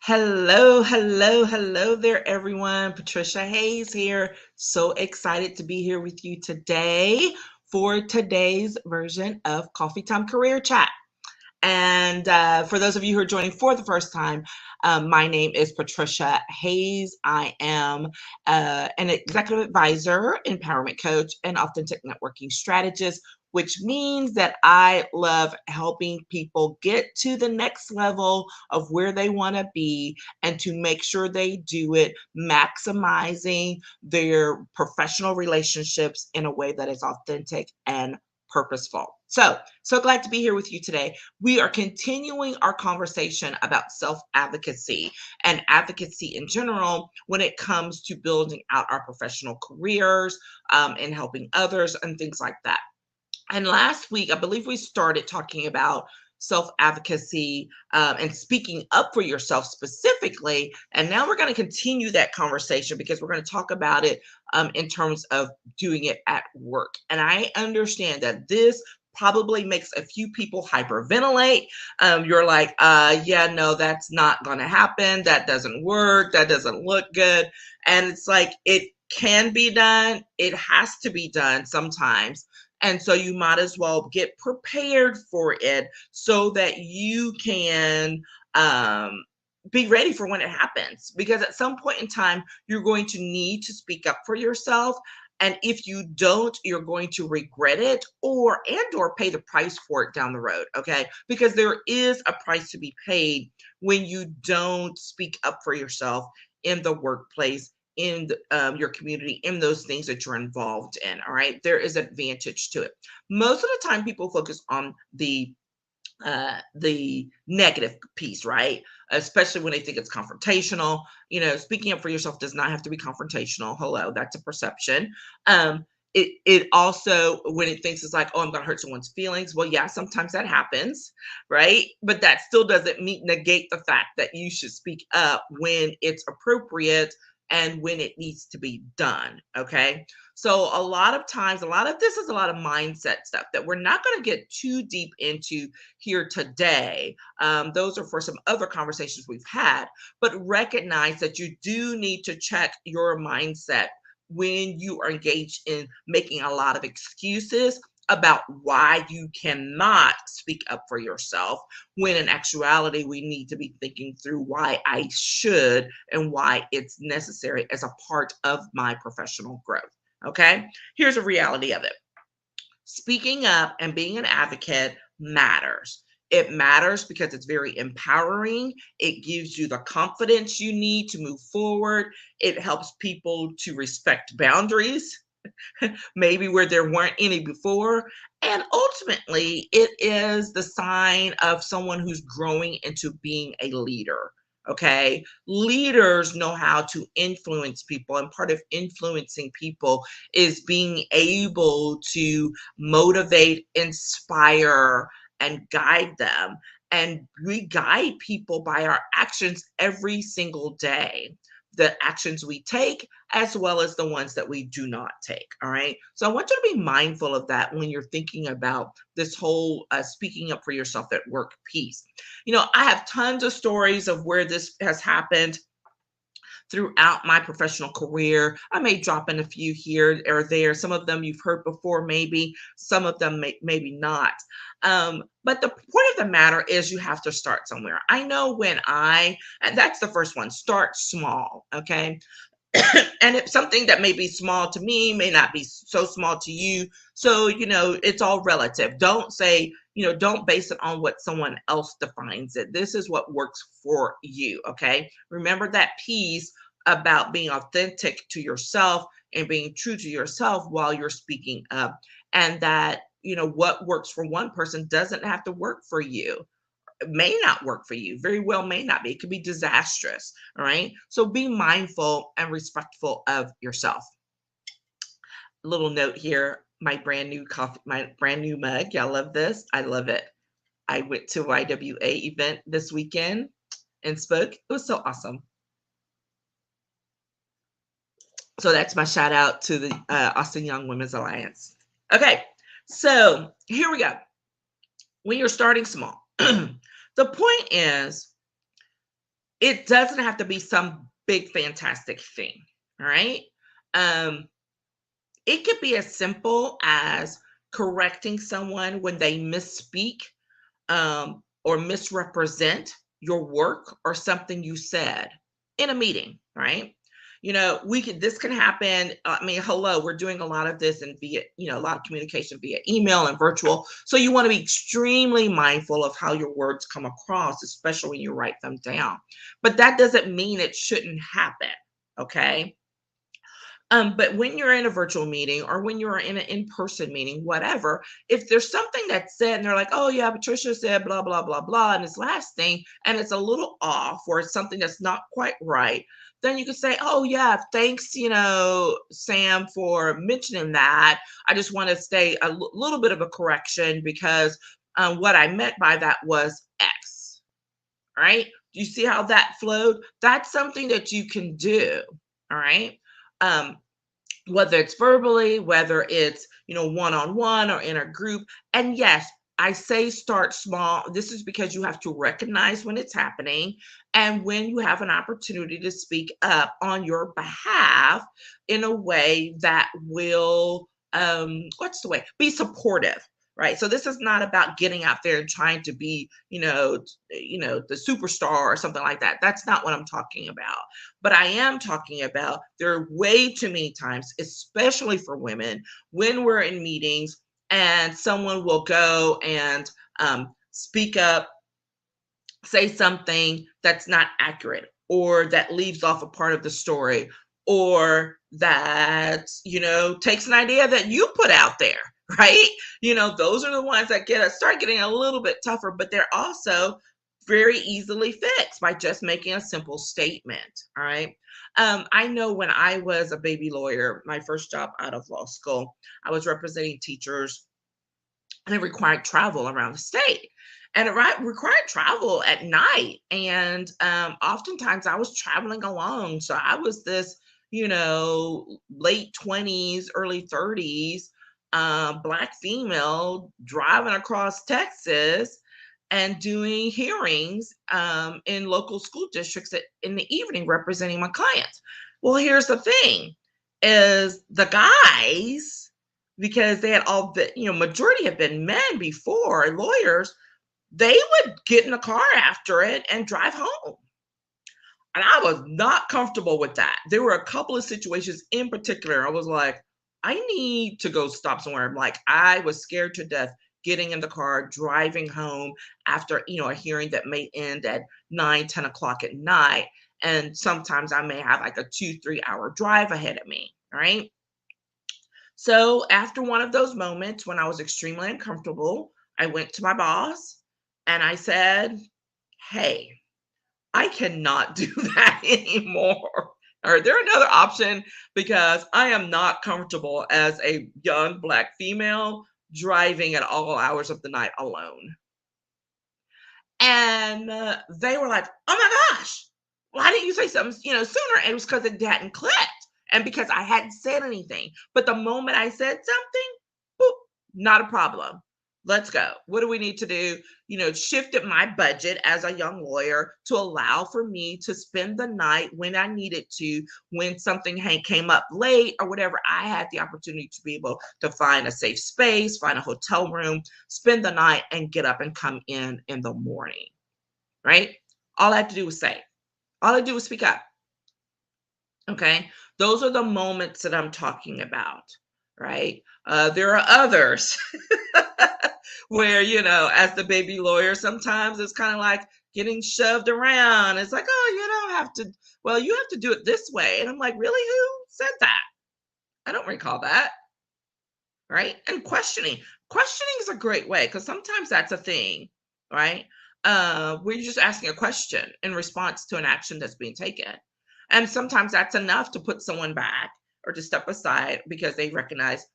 Hello, hello, hello there, everyone. Patricia Hayes here. So excited to be here with you today for today's version of Coffee Time Career Chat. And for those of you who are joining for the first time, my name is Patricia Hayes. I am an executive advisor, empowerment coach, and authentic networking strategist, which means that I love helping people get to the next level of where they want to be and to make sure they do it, maximizing their professional relationships in a way that is authentic and purposeful. So glad to be here with you today. We are continuing our conversation about self-advocacy and advocacy in general when it comes to building out our professional careers and helping others and things like that. And last week, I believe we started talking about self-advocacy and speaking up for yourself specifically. And now we're going to continue that conversation because we're going to talk about it in terms of doing it at work. And I understand that this probably makes a few people hyperventilate. You're like, yeah, no, that's not going to happen. That doesn't work. That doesn't look good. And it's like, it can be done. It has to be done sometimes. And so you might as well get prepared for it so that you can be ready for when it happens. Because at some point in time, you're going to need to speak up for yourself. And if you don't, you're going to regret it or pay the price for it down the road. Okay. Because there is a price to be paid when you don't speak up for yourself in the workplace, in your community, in those things that you're involved in. All right. There is advantage to it. Most of the time people focus on the negative piece, right? Especially when they think it's confrontational. Speaking up for yourself does not have to be confrontational. Hello, that's a perception. It also, when it thinks it's like, oh, I'm going to hurt someone's feelings. Well, yeah, sometimes that happens, right? But that still doesn't negate the fact that you should speak up when it's appropriate and when it needs to be done. Okay. So a lot of times, a lot of this is a lot of mindset stuff that we're not going to get too deep into here today. Those are for some other conversations we've had, but recognize that you do need to check your mindset when you are engaged in making a lot of excuses about why you cannot speak up for yourself, when in actuality, we need to be thinking through why I should and why it's necessary as a part of my professional growth. Okay, here's a reality of it. Speaking up and being an advocate matters. It matters because it's very empowering. It gives you the confidence you need to move forward. It helps people to respect boundaries, maybe where there weren't any before. And ultimately, it is the sign of someone who's growing into being a leader. Okay. Leaders know how to influence people. And part of influencing people is being able to motivate, inspire, and guide them. And we guide people by our actions every single day, the actions we take as well as the ones that we do not take. All right. So I want you to be mindful of that when you're thinking about this whole speaking up for yourself at work piece. I have tons of stories of where this has happened throughout my professional career. I may drop in a few here or there. Some of them you've heard before, maybe. Some of them maybe not. But the point of the matter is you have to start somewhere. I know and that's the first one, start small, okay? And it's something that may be small to me, may not be so small to you. So, it's all relative. Don't say, don't base it on what someone else defines it. This is what works for you. Okay. Remember that piece about being authentic to yourself and being true to yourself while you're speaking up. And that, what works for one person doesn't have to work for you, may not work for you, very well may not be. It could be disastrous. All right. So be mindful and respectful of yourself. Little note here, my brand new coffee, my brand new mug. Y'all love this. I love it. I went to YWA event this weekend and spoke. It was so awesome. So that's my shout out to the Austin Young Women's Alliance. Okay. So here we go. When you're starting small, the point is It doesn't have to be some big fantastic thing. All right. Um, it could be as simple as correcting someone when they misspeak, or misrepresent your work or something you said in a meeting, right? This can happen. I mean, hello, we're doing a lot of this and via, a lot of communication via email and virtual. So you want to be extremely mindful of how your words come across, especially when you write them down. But that doesn't mean it shouldn't happen. Okay. But when you're in a virtual meeting or when you're in an in-person meeting, whatever, if there's something that's said and they're like, oh yeah, Patricia said blah, blah, blah, blah, and this last thing, and it's a little off or it's something that's not quite right, then you can say, oh yeah, thanks, Sam, for mentioning that. I just want to say a little bit of a correction because what I meant by that was X, right? Do you see how that flowed? That's something that you can do, all right? Um, whether it's verbally, whether it's, one-on-one or in a group. And yes, I say start small. This is because you have to recognize when it's happening and when you have an opportunity to speak up on your behalf in a way that will, what's the way? Be supportive. Right. So this is not about getting out there and trying to be, the superstar or something like that. That's not what I'm talking about. But I am talking about there are way too many times, especially for women, when we're in meetings and someone will go and speak up, say something that's not accurate or that leaves off a part of the story or that, takes an idea that you put out there, right? Those are the ones that start getting a little bit tougher, but they're also very easily fixed by just making a simple statement. All right. I know when I was a baby lawyer, my first job out of law school, I was representing teachers and it required travel around the state. And it required travel at night. And oftentimes I was traveling alone. So I was this, late 20s, early 30s, Black female driving across Texas and doing hearings in local school districts in the evening representing my clients. Well, here's the thing is the guys, because they had all the, majority have been men before, lawyers, they would get in the car after it and drive home. And I was not comfortable with that. There were a couple of situations in particular. I was like, I need to go stop somewhere. I'm like, I was scared to death getting in the car, driving home after, a hearing that may end at 9, 10 o'clock at night. And sometimes I may have like a 2, 3 hour drive ahead of me. Right. So after one of those moments when I was extremely uncomfortable, I went to my boss and I said, hey, I cannot do that anymore. Or is there another option? Because I am not comfortable as a young Black female driving at all hours of the night alone. And they were like, oh my gosh, why didn't you say something, sooner? And it was because it hadn't clicked and because I hadn't said anything. But the moment I said something, boop, not a problem. Let's go. What do we need to do? Shifted my budget as a young lawyer to allow for me to spend the night when I needed to, when something came up late or whatever. I had the opportunity to be able to find a safe space, find a hotel room, spend the night, and get up and come in the morning. Right? All I had to do was say, all I do was speak up. Okay. Those are the moments that I'm talking about. Right? There are others where, as the baby lawyer, sometimes it's kind of like getting shoved around. It's like, oh, you don't have to, well, you have to do it this way. And I'm like, really? Who said that? I don't recall that. Right. And questioning is a great way because sometimes that's a thing, right? Where you're just asking a question in response to an action that's being taken. And sometimes that's enough to put someone back or to step aside because they recognize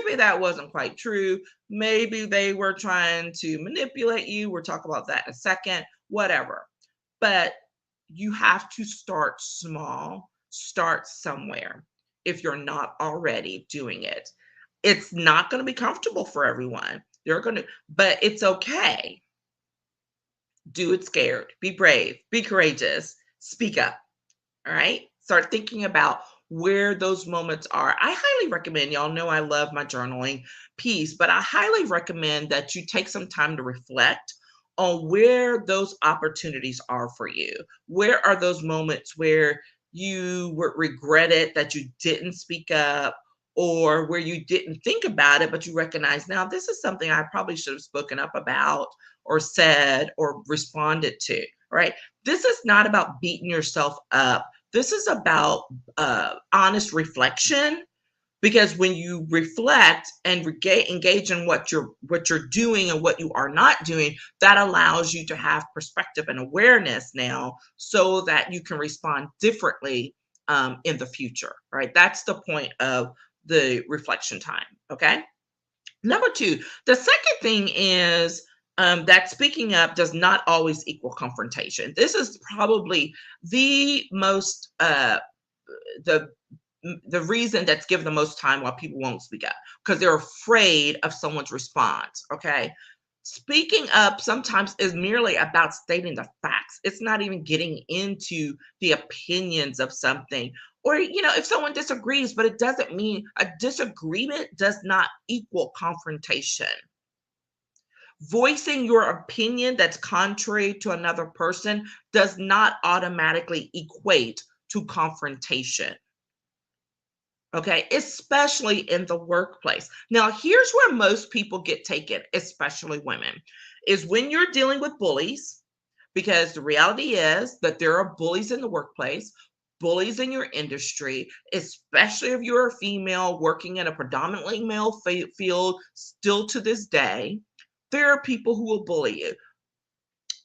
maybe that wasn't quite true. Maybe they were trying to manipulate you. We'll talk about that in a second, whatever. But you have to start small, start somewhere if you're not already doing it. It's not going to be comfortable for everyone. But it's okay. Do it scared. Be brave. Be courageous. speak up. All right. Start thinking about where those moments are. I highly recommend, y'all know I love my journaling piece, but I highly recommend that you take some time to reflect on where those opportunities are for you. Where are those moments where you would regret it that you didn't speak up, or where you didn't think about it, but you recognize now this is something I probably should have spoken up about or said or responded to, right? This is not about beating yourself up. This is about honest reflection, because when you reflect and engage in what you're doing and what you are not doing, that allows you to have perspective and awareness now, so that you can respond differently in the future. Right? That's the point of the reflection time. Okay. Number two, the second thing is that speaking up does not always equal confrontation. This is probably the most the the reason that's given the most time why people won't speak up, because they're afraid of someone's response. Okay. Speaking up sometimes is merely about stating the facts. It's not even getting into the opinions of something. Or, if someone disagrees, but it doesn't mean a disagreement does not equal confrontation. Voicing your opinion that's contrary to another person does not automatically equate to confrontation. Okay, especially in the workplace. Now, here's where most people get taken, especially women, is when you're dealing with bullies, because the reality is that there are bullies in the workplace, bullies in your industry, especially if you're a female working in a predominantly male field still to this day. There are people who will bully you.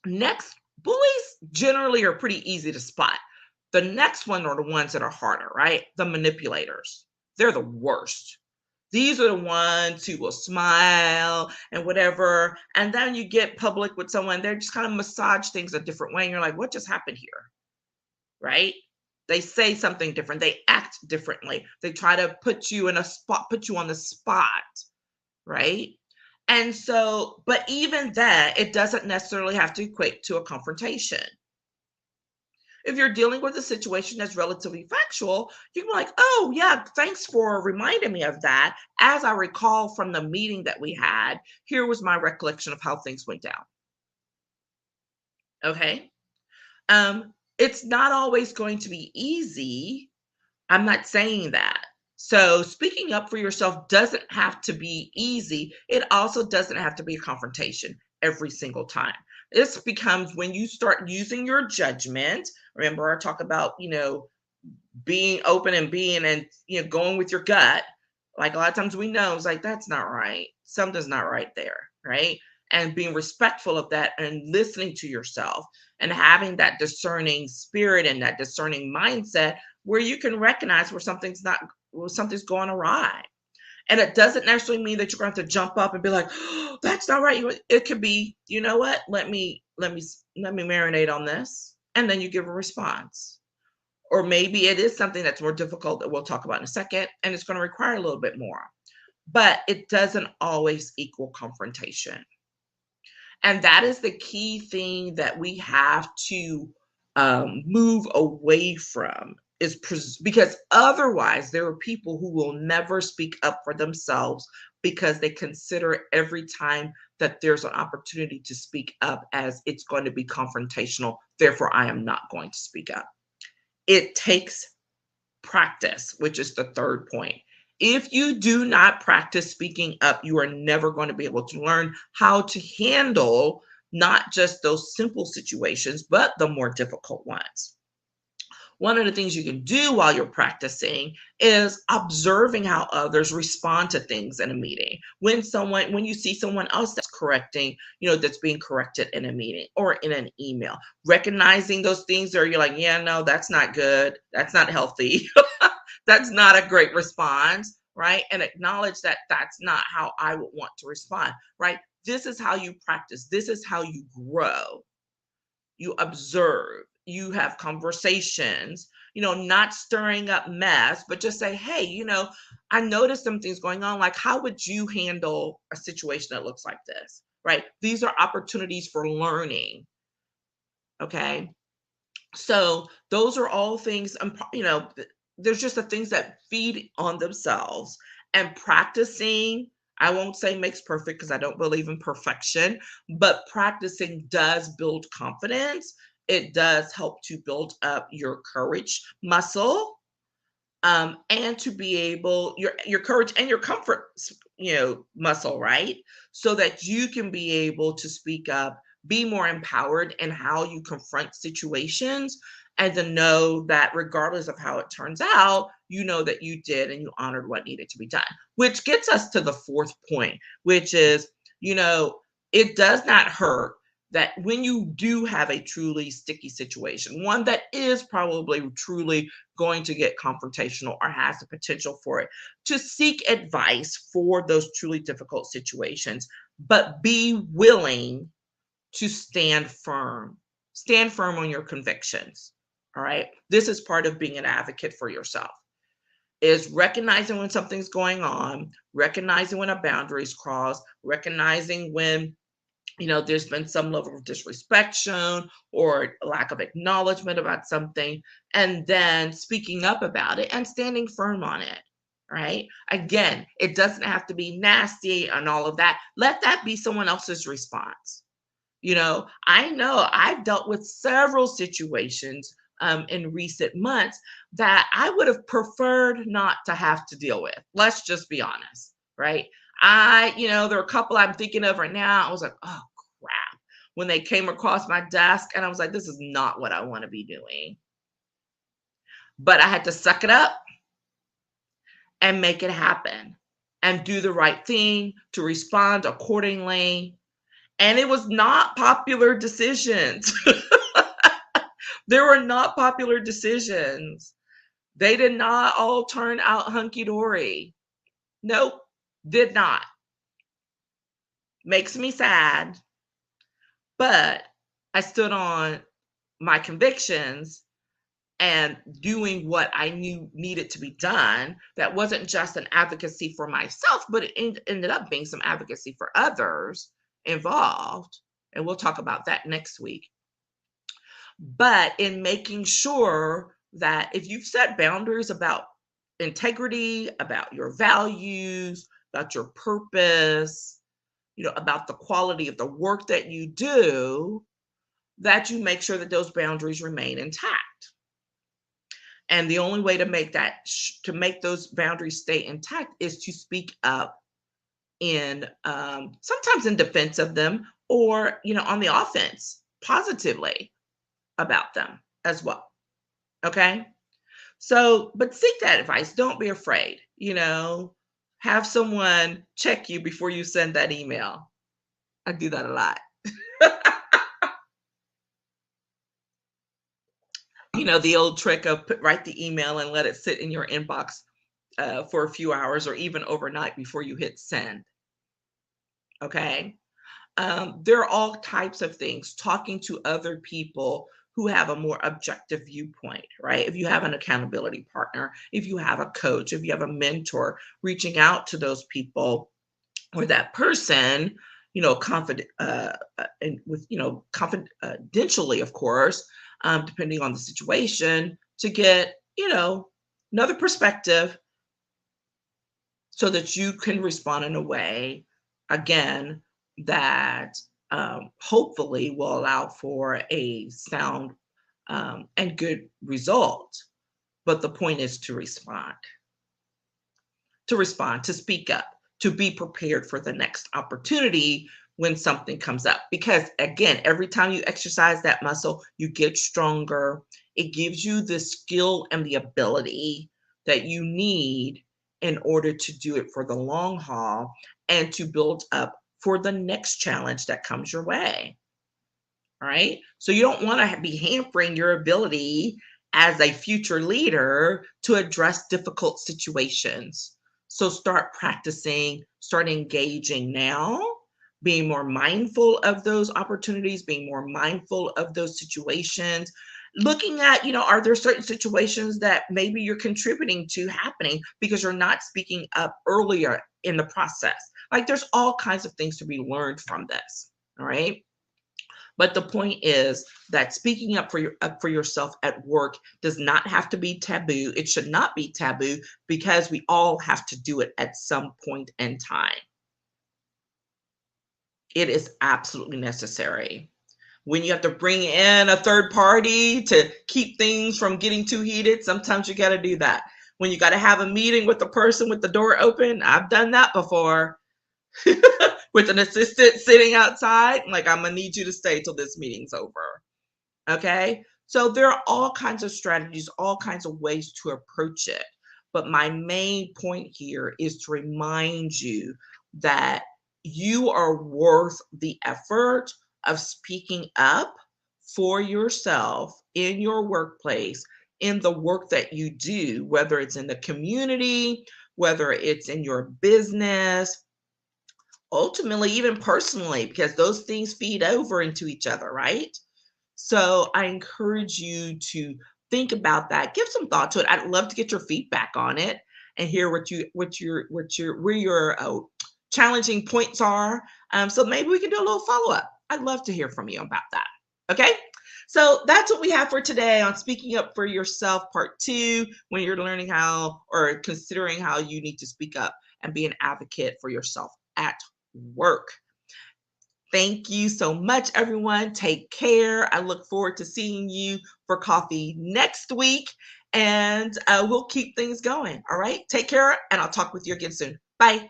Next, bullies generally are pretty easy to spot. The next one are the ones that are harder, right? The manipulators. They're the worst. These are the ones who will smile and whatever. And then you get public with someone, they're just kind of massage things a different way. And you're like, what just happened here? Right? They say something different. They act differently. They try to put you in a spot, put you on the spot, right? And so, but even that, it doesn't necessarily have to equate to a confrontation. If you're dealing with a situation that's relatively factual, you can be like, oh, yeah, thanks for reminding me of that. As I recall from the meeting that we had, here was my recollection of how things went down. Okay. It's not always going to be easy. I'm not saying that. So speaking up for yourself doesn't have to be easy. It also doesn't have to be a confrontation every single time. This becomes when you start using your judgment. Remember, I talk about, being open and going with your gut. Like a lot of times we know it's like, that's not right. Something's not right there. Right. And being respectful of that and listening to yourself and having that discerning spirit and that discerning mindset where you can recognize where something's going awry. And it doesn't necessarily mean that you're going to have to jump up and be like, oh, that's not right. It could be, you know what? Let me marinate on this. And then you give a response. Or maybe it is something that's more difficult that we'll talk about in a second, and it's going to require a little bit more. But it doesn't always equal confrontation. And that is the key thing that we have to move away from, because otherwise there are people who will never speak up for themselves because they consider every time that there's an opportunity to speak up as it's going to be confrontational. Therefore, I am not going to speak up. It takes practice, which is the third point. If you do not practice speaking up, you are never going to be able to learn how to handle not just those simple situations, but the more difficult ones. One of the things you can do while you're practicing is observing how others respond to things in a meeting. When you see someone else that's correcting, that's being corrected in a meeting or in an email, recognizing those things where you're like, yeah, no, that's not good. That's not healthy. That's not a great response, right? And acknowledge that that's not how I would want to respond, right? This is how you practice. This is how you grow. You observe, you have conversations, not stirring up mess, but just say, hey, I noticed some things going on. Like, how would you handle a situation that looks like this, right? These are opportunities for learning. Okay. So those are all things, there's just the things that feed on themselves, and practicing. I won't say makes perfect because I don't believe in perfection, but practicing does build confidence. It does help to build up your courage muscle, and to be able your courage and your comfort muscle, right? So that you can be able to speak up, be more empowered in how you confront situations, and to know that regardless of how it turns out, you know that you did and you honored what needed to be done. Which gets us to the fourth point, which is, you know it does not hurt that when you do have a truly sticky situation, one that is probably truly going to get confrontational or has the potential for it, to seek advice for those truly difficult situations, but be willing to stand firm. Stand firm on your convictions. All right. This is part of being an advocate for yourself, is recognizing when something's going on, recognizing when a boundary is crossed, recognizing when there's been some level of disrespect shown or lack of acknowledgement about something, and then speaking up about it and standing firm on it. Right. Again, it doesn't have to be nasty and all of that. Let that be someone else's response. I know I've dealt with several situations in recent months that I would have preferred not to have to deal with. Let's just be honest, right? There are a couple I'm thinking of right now. I was like, oh crap, when they came across my desk, and I was like, this is not what I want to be doing. But I had to suck it up and make it happen and do the right thing to respond accordingly. And it was not popular decisions. There were not popular decisions. They did not all turn out hunky dory. Nope, did not. Makes me sad, but I stood on my convictions and doing what I knew needed to be done. That wasn't just an advocacy for myself, but it ended up being some advocacy for others involved. And we'll talk about that next week. But in making sure that if you've set boundaries about integrity, about your values, about your purpose, about the quality of the work that you do, that you make sure that those boundaries remain intact. And the only way to make to make those boundaries stay intact is to speak up in sometimes in defense of them, or on the offense positively about them as well. Okay. So, but seek that advice. Don't be afraid. Have someone check you before you send that email. I do that a lot. The old trick of write the email and let it sit in your inbox for a few hours or even overnight before you hit send. Okay. There are all types of things. Talking to other people who have a more objective viewpoint, right? If you have an accountability partner, if you have a coach, if you have a mentor, reaching out to those people or that person, confident and with confidentially, of course, depending on the situation, to get another perspective, so that you can respond in a way, again, that hopefully will allow for a sound and good result. But the point is to speak up, to be prepared for the next opportunity when something comes up. Because again, every time you exercise that muscle, you get stronger. It gives you the skill and the ability that you need in order to do it for the long haul and to build up for the next challenge that comes your way. All right. So you don't want to be hampering your ability as a future leader to address difficult situations. So start practicing, start engaging now, being more mindful of those opportunities, being more mindful of those situations, looking at, are there certain situations that maybe you're contributing to happening because you're not speaking up earlier in the process? Like there's all kinds of things to be learned from this. All right. But the point is that speaking up for yourself at work does not have to be taboo. It should not be taboo because we all have to do it at some point in time. It is absolutely necessary. When you have to bring in a third party to keep things from getting too heated, sometimes you got to do that. When you got to have a meeting with the person with the door open, I've done that before. With an assistant sitting outside, like, I'm gonna need you to stay till this meeting's over. Okay. So there are all kinds of strategies, all kinds of ways to approach it. But my main point here is to remind you that you are worth the effort of speaking up for yourself in your workplace, in the work that you do, whether it's in the community, whether it's in your business, ultimately, even personally, because those things feed over into each other, right? So I encourage you to think about that. Give some thought to it. I'd love to get your feedback on it and hear where your challenging points are. So maybe we can do a little follow up. I'd love to hear from you about that. Okay. So that's what we have for today on Speaking Up for Yourself, part 2, when you're learning how or considering how you need to speak up and be an advocate for yourself at work. Thank you so much, everyone. Take care. I look forward to seeing you for coffee next week, and we'll keep things going. All right. Take care, and I'll talk with you again soon. Bye.